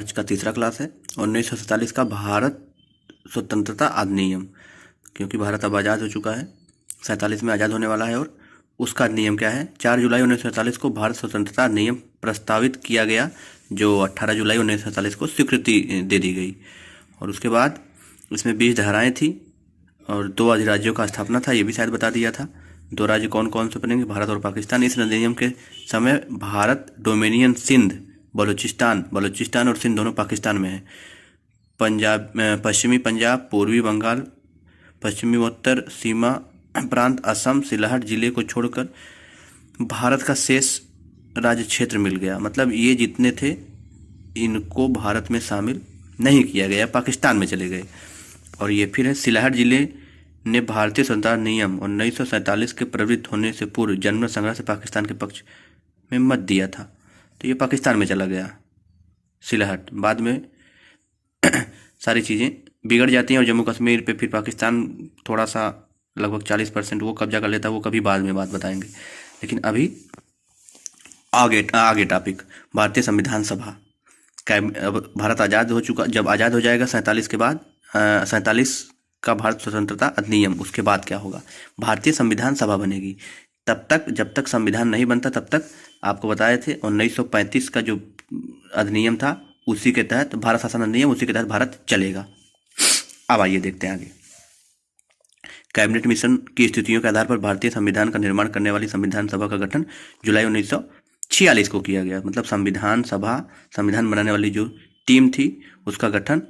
आज का तीसरा क्लास है। 1947 का भारत स्वतंत्रता अधिनियम, क्योंकि भारत अब आज़ाद हो चुका है, 47 में आज़ाद होने वाला है। और उसका अधिनियम क्या है? 4 जुलाई 1947 को भारत स्वतंत्रता अधिनियम प्रस्तावित किया गया, जो 18 जुलाई 1947 को स्वीकृति दे दी गई। और उसके बाद इसमें 20 धाराएं थी और 2 अधिराज्यों का स्थापना था, ये भी शायद बता दिया था। 2 राज्य कौन कौन से बनेंगे? भारत और पाकिस्तान। इस अधिनियम के समय भारत डोमिनियन सिंध, बलूचिस्तान और सिंध दोनों पाकिस्तान में है। पंजाब, पश्चिमी पंजाब, पूर्वी बंगाल, पश्चिमी उत्तर सीमा प्रांत असम, सिलहट जिले को छोड़कर भारत का शेष राज्य क्षेत्र मिल गया। मतलब ये जितने थे इनको भारत में शामिल नहीं किया गया, पाकिस्तान में चले गए। और ये फिर है, सिलहट जिले ने भारतीय स्वतंत्रता नियम 1947 के प्रवृत्त होने से पूर्व जनमत संग्रह से पाकिस्तान के पक्ष में मत दिया था, तो ये पाकिस्तान में चला गया सिलहट। बाद में सारी चीज़ें बिगड़ जाती हैं और जम्मू कश्मीर पे फिर पाकिस्तान थोड़ा सा लगभग 40% वो कब्जा कर लेता है, वो कभी बाद में बात बताएंगे। लेकिन अभी आगे टॉपिक भारतीय संविधान सभा। अब भारत आज़ाद हो चुका, जब आज़ाद हो जाएगा 47 के बाद, 47 का भारत स्वतंत्रता अधिनियम, उसके बाद क्या होगा? भारतीय संविधान सभा बनेगी। तब तक, जब तक संविधान नहीं बनता तब तक आपको बताए थे 1935 का जो अधिनियम था उसी के तहत, भारत शासन अधिनियम, उसी के तहत भारत चलेगा। अब आइए देखते हैं आगे। कैबिनेट मिशन की स्थितियों के आधार पर भारतीय संविधान का निर्माण करने वाली संविधान सभा का गठन जुलाई 1946 को किया गया। मतलब संविधान सभा, संविधान बनाने वाली जो टीम थी उसका गठन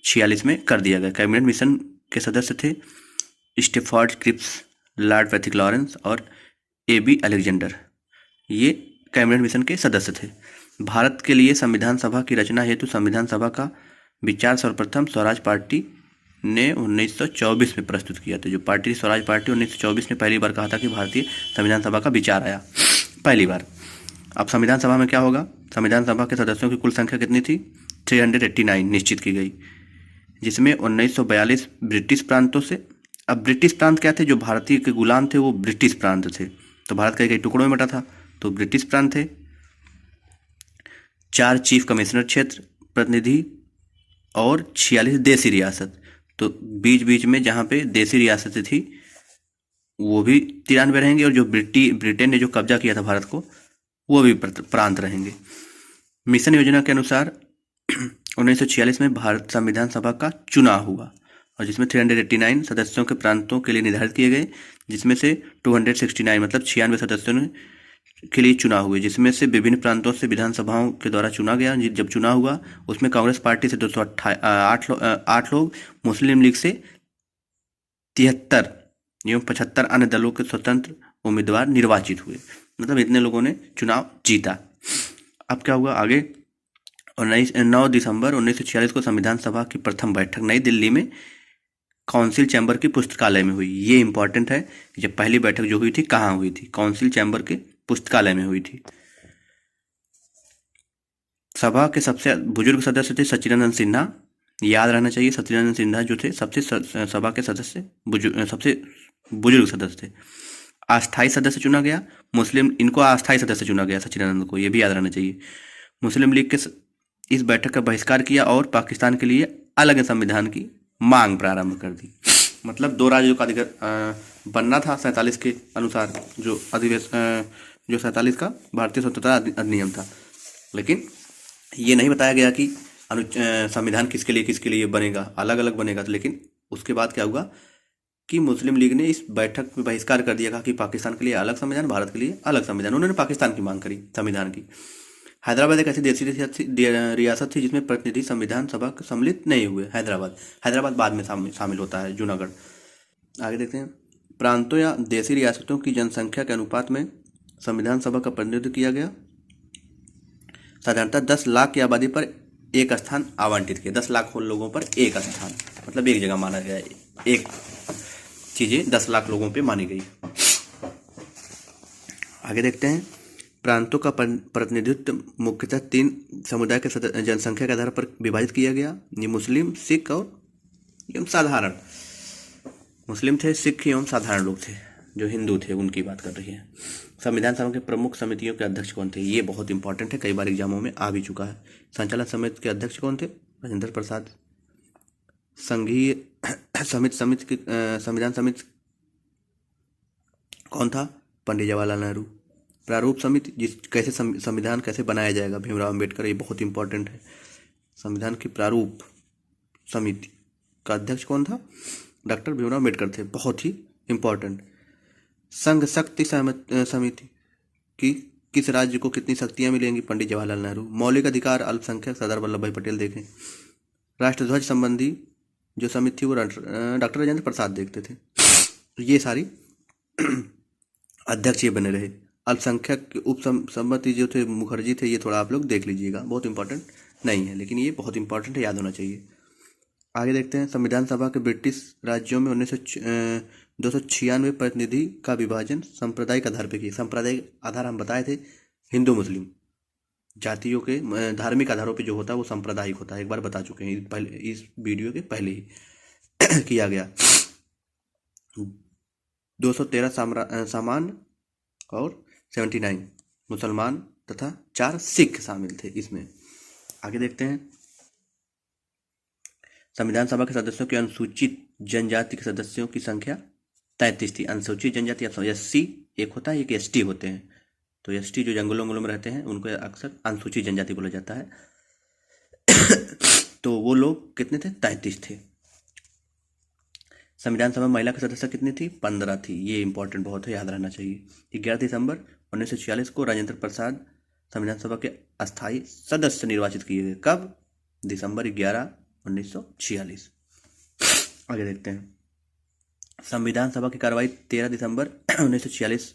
46 में कर दिया गया। कैबिनेट मिशन के सदस्य थे Stafford Cripps, Lord Pethick Lawrence और AB अलेक्जेंडर। ये कैबिनेट मिशन के सदस्य थे। भारत के लिए संविधान सभा की रचना हेतु संविधान सभा का विचार सर्वप्रथम स्वराज पार्टी ने 1924 में प्रस्तुत किया था। जो पार्टी स्वराज पार्टी 1924 में पहली बार कहा था कि भारतीय संविधान सभा का विचार आया पहली बार। अब संविधान सभा में क्या होगा? संविधान सभा के सदस्यों की कुल संख्या कितनी थी? 389 निश्चित की गई, जिसमें 1942 ब्रिटिश प्रांतों से। अब ब्रिटिश प्रांत क्या थे? जो भारतीय के गुलाम थे वो ब्रिटिश प्रांत थे, तो भारत कई कई टुकड़ों में बटा था, तो ब्रिटिश प्रांत थे। 4 चीफ कमिश्नर क्षेत्र प्रतिनिधि और 46 देसी रियासत। तो बीच बीच में जहाँ पे देसी रियासतें थी वो भी 93 रहेंगे, और जो ब्रिटेन ने जो कब्जा किया था भारत को वो भी प्रांत रहेंगे। मिशन योजना के अनुसार 1946 में भारत संविधान सभा का चुनाव हुआ, और जिसमें 389 सदस्यों के प्रांतों के लिए निर्धारित किए गए, जिसमें से 269 मतलब 96 सदस्यों के लिए चुनाव हुए, जिसमें से विभिन्न प्रांतों से विधानसभाओं के द्वारा चुना गया। जब चुनाव हुआ उसमें कांग्रेस पार्टी से 208 लोग, मुस्लिम लीग से 73 एवं 75 अन्य दलों के स्वतंत्र उम्मीदवार निर्वाचित हुए। मतलब इतने लोगों ने चुनाव जीता। अब क्या हुआ आगे? 9 दिसंबर 1946 को संविधान सभा की प्रथम बैठक नई दिल्ली में काउंसिल चैम्बर की पुस्तकालय में हुई। ये इंपॉर्टेंट है, जब पहली बैठक जो हुई थी कहाँ हुई थी? काउंसिल चैम्बर के पुस्तकालय में हुई थी। सभा के सबसे बुजुर्ग सदस्य थे सच्चिदानंद सिन्हा। याद रहना चाहिए, सच्चिदानंद सिन्हा जो थे सभा के सदस्य सबसे बुजुर्ग सदस्य थे। अस्थायी सदस्य चुना गया मुस्लिम, इनको अस्थायी सदस्य चुना गया सच्चिदानंद को, ये भी याद रहना चाहिए। मुस्लिम लीग के इस बैठक का बहिष्कार किया और पाकिस्तान के लिए अलग संविधान की मांग प्रारंभ कर दी। मतलब 2 राज्यों का अधिकार बनना था 47 के अनुसार, जो 47 का भारतीय स्वतंत्रता अधिनियम था। लेकिन ये नहीं बताया गया कि संविधान किसके लिए बनेगा, अलग अलग बनेगा। तो लेकिन उसके बाद क्या हुआ कि मुस्लिम लीग ने इस बैठक में बहिष्कार कर दिया, कहा कि पाकिस्तान के लिए अलग संविधान, भारत के लिए अलग संविधान। उन्होंने पाकिस्तान की मांग करी संविधान की। हैदराबाद एक ऐसी देसी रियासत थी जिसमें प्रतिनिधि संविधान सभा सम्मिलित नहीं हुए। हैदराबाद बाद में शामिल होता है, जूनागढ़। आगे देखते हैं। प्रांतों या देसी रियासतों की जनसंख्या के अनुपात में संविधान सभा का प्रतिनिधित्व किया गया। साधारणतः 10 लाख की आबादी पर एक स्थान आवंटित किया। 10 लाख लोगों पर एक स्थान, मतलब एक जगह माना गया। एक चीजें 10 लाख लोगों पे मानी गई। आगे देखते हैं। प्रांतों का प्रतिनिधित्व मुख्यतः 3 समुदाय के जनसंख्या के आधार पर विभाजित किया गया। ये मुस्लिम, सिख और एवं साधारण। मुस्लिम थे, सिख एवं साधारण लोग थे। जो हिंदू थे उनकी बात कर रही है। संविधान सभा के प्रमुख समितियों के अध्यक्ष कौन थे, ये बहुत इंपॉर्टेंट है, कई बार एग्जामों में आ भी चुका है। संचालन समिति के अध्यक्ष कौन थे, राजेंद्र प्रसाद। संघीय समिति की संविधान समिति कौन था, पंडित जवाहरलाल नेहरू। प्रारूप समिति, जिस कैसे संविधान कैसे बनाया जाएगा, भीमराव अम्बेडकर, ये बहुत इंपॉर्टेंट है। संविधान की प्रारूप समिति का अध्यक्ष कौन था, डॉक्टर भीमराव अम्बेडकर थे, बहुत ही इंपॉर्टेंट। संघ शक्ति समिति की किस राज्य को कितनी शक्तियां मिलेंगी, पंडित जवाहरलाल नेहरू। मौलिक अधिकार अल्पसंख्यक, सरदार वल्लभ भाई पटेल देखें। राष्ट्रध्वज संबंधी जो समिति थी वो डॉक्टर राजेंद्र प्रसाद देखते थे। ये सारी अध्यक्ष ये बने रहे। अल्पसंख्यक के उप समिति जो थे मुखर्जी थे, ये थोड़ा आप लोग देख लीजिएगा, बहुत इंपॉर्टेंट नहीं है लेकिन ये बहुत इंपॉर्टेंट है, याद होना चाहिए। आगे देखते हैं, संविधान सभा के ब्रिटिश राज्यों में 296 प्रतिनिधि का विभाजन सांप्रदायिक आधार पर किया। सांप्रदायिक आधार हम बताए थे, हिंदू मुस्लिम जातियों के धार्मिक आधारों पे जो होता है वो सांप्रदायिक होता है, एक बार बता चुके हैं पहले, इस वीडियो के पहले ही किया गया। 213 सामान्य और 79 मुसलमान तथा 4 सिख शामिल थे इसमें। आगे देखते हैं, संविधान सभा के सदस्यों के अनुसूचित जनजाति के सदस्यों की संख्या 33 थी। अनुसूचित जनजाति SC एक होता है, एक ST होते हैं। तो ST जो जंगलों में रहते हैं उनको अक्सर अनुसूचित जनजाति बोला जाता है। तो वो लोग कितने थे, 33 थे। संविधान सभा में महिला की सदस्य कितनी थी, 15 थी। ये इंपॉर्टेंट बहुत है, याद रहना चाहिए। 11 दिसंबर 1946 को राजेंद्र प्रसाद संविधान सभा के अस्थायी सदस्य निर्वाचित किए गए। कब, दिसंबर 11, 1946। आगे देखते हैं, संविधान सभा की कार्रवाई 13 दिसंबर 1946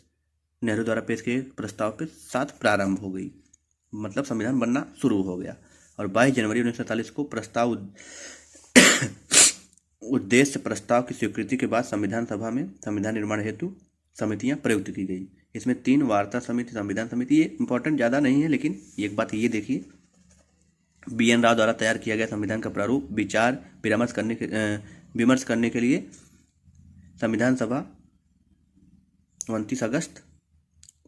नेहरू द्वारा पेश किए प्रस्ताव के साथ प्रारंभ हो गई, मतलब संविधान बनना शुरू हो गया। और 22 जनवरी 1947 को प्रस्ताव उद्देश्य प्रस्ताव की स्वीकृति के बाद संविधान सभा में संविधान निर्माण हेतु समितियां प्रयुक्त की गई। इसमें 3 वार्ता समिति, संविधान समिति, ये इंपॉर्टेंट ज़्यादा नहीं है लेकिन एक बात ये देखिए, BN राव द्वारा तैयार किया गया संविधान का प्रारूप विचार विमर्श करने के लिए संविधान सभा 29 अगस्त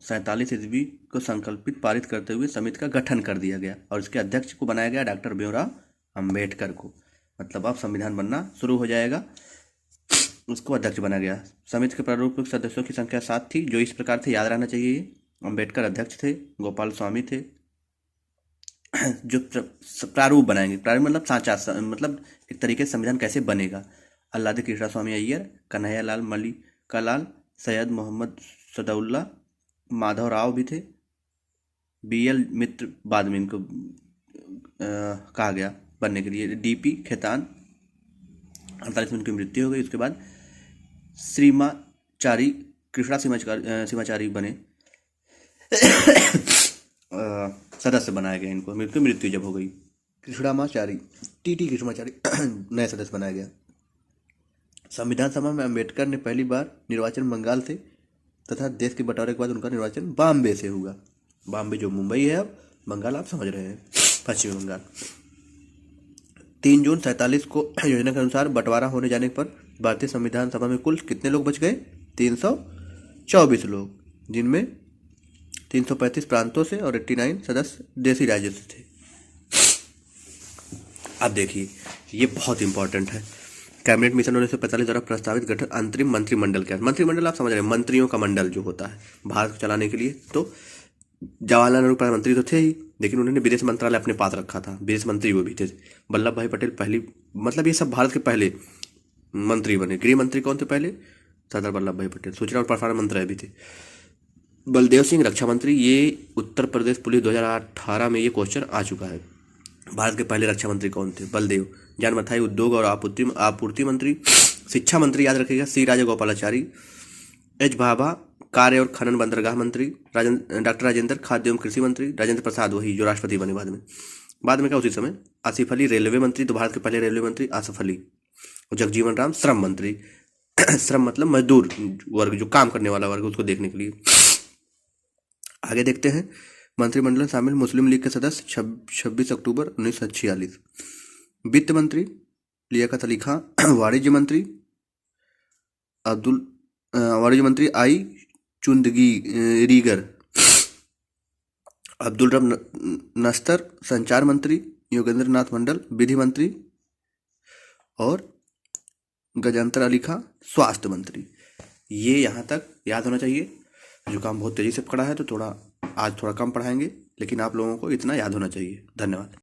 47 ईस्वी को संकल्पित पारित करते हुए समिति का गठन कर दिया गया और इसके अध्यक्ष को बनाया गया डॉक्टर भीमराव अम्बेडकर को। मतलब अब संविधान बनना शुरू हो जाएगा, उसको अध्यक्ष बना गया। समिति के प्रारूप सदस्यों की संख्या 7 थी, जो इस प्रकार थे, याद रहना चाहिए। अम्बेडकर अध्यक्ष थे, गोपाल स्वामी थे जो प्रारूप बनाएंगे। प्रारूप मतलब साँचा, मतलब एक तरीके से संविधान कैसे बनेगा। अल्लादी कृष्णा स्वामी अय्यर, कन्हैया लाल मलिका लाल, सैयद मोहम्मद सदउल्ला, माधव राव भी थे, BL मित्र बाद में इनको कहा गया बनने के लिए। DP खेतान 48 में उनकी मृत्यु हो गई। उसके बाद श्रीमाचारी कृष्णा सीमाचारी बने सदस्य बनाया गया, इनको मृत्यु जब हो गई। कृष्णामाचारी TT कृष्णामाचारी नए सदस्य बनाया गया। संविधान सभा में अम्बेडकर ने पहली बार निर्वाचन बंगाल से तथा देश के बंटवारे के बाद उनका निर्वाचन बॉम्बे से हुआ। बॉम्बे जो मुंबई है, अब बंगाल आप समझ रहे हैं, पश्चिमी बंगाल। 3 जून 47 को योजना के अनुसार बंटवारा होने जाने पर भारतीय संविधान सभा में कुल कितने लोग बच गए, 324 लोग, जिनमें 335 प्रांतों से और 89 सदस्य देशी राज्यों से थे। अब देखिए, ये बहुत इंपॉर्टेंट है। कैबिनेट मिशन 1945 द्वारा प्रस्तावित गठन अंतरिम मंत्रिमंडल क्या है। मंत्रिमंडल आप समझ रहे हैं, मंत्रियों का मंडल जो होता है भारत को चलाने के लिए। तो जवाहरलाल नेहरू प्रधानमंत्री तो थे ही, लेकिन उन्होंने विदेश मंत्रालय अपने पास रखा था, विदेश मंत्री वो भी थे। वल्लभ भाई पटेल पहली, मतलब ये सब भारत के पहले मंत्री बने। गृह मंत्री कौन थे पहले, सरदार वल्लभ भाई पटेल। सूचना और प्रसारण मंत्री भी थे। बलदेव सिंह रक्षा मंत्री, ये उत्तर प्रदेश पुलिस 2018 में ये क्वेश्चन आ चुका है। भारत के पहले रक्षा मंत्री कौन थे, बलदेव। जान मथाई उद्योग और आपूर्ति मंत्री। शिक्षा मंत्री याद रखिएगा, C राजागोपालाचारी। H भाभा कार्य और खनन बंदरगाह मंत्री। डॉक्टर राजेंद्र खाद्य एवं कृषि मंत्री। राजेंद्र प्रसाद वही जो राष्ट्रपति बने बाद में क्या उसी समय। आसिफ अली रेलवे मंत्री, तो भारत के पहले रेलवे मंत्री आसिफ अली। और जगजीवन राम श्रम मंत्री। श्रम मतलब मजदूर वर्ग, जो काम करने वाला वर्ग, उसको देखने के लिए। आगे देखते हैं, मंत्रिमंडल में शामिल मुस्लिम लीग के सदस्य 26 अक्टूबर 1946। वित्त मंत्री लियाकत अली खां। वाणिज्य मंत्री अब्दुल वाणिज्य मंत्री आई चुंदगी रीगर। अब्दुल रब नस्तर संचार मंत्री, योगेंद्र नाथ मंडल विधि मंत्री और गजेंद्र अली खां स्वास्थ्य मंत्री। ये यहाँ तक याद होना चाहिए। जो काम बहुत तेज़ी से पढ़ा है तो आज थोड़ा कम पढ़ाएंगे, लेकिन आप लोगों को इतना याद होना चाहिए। धन्यवाद।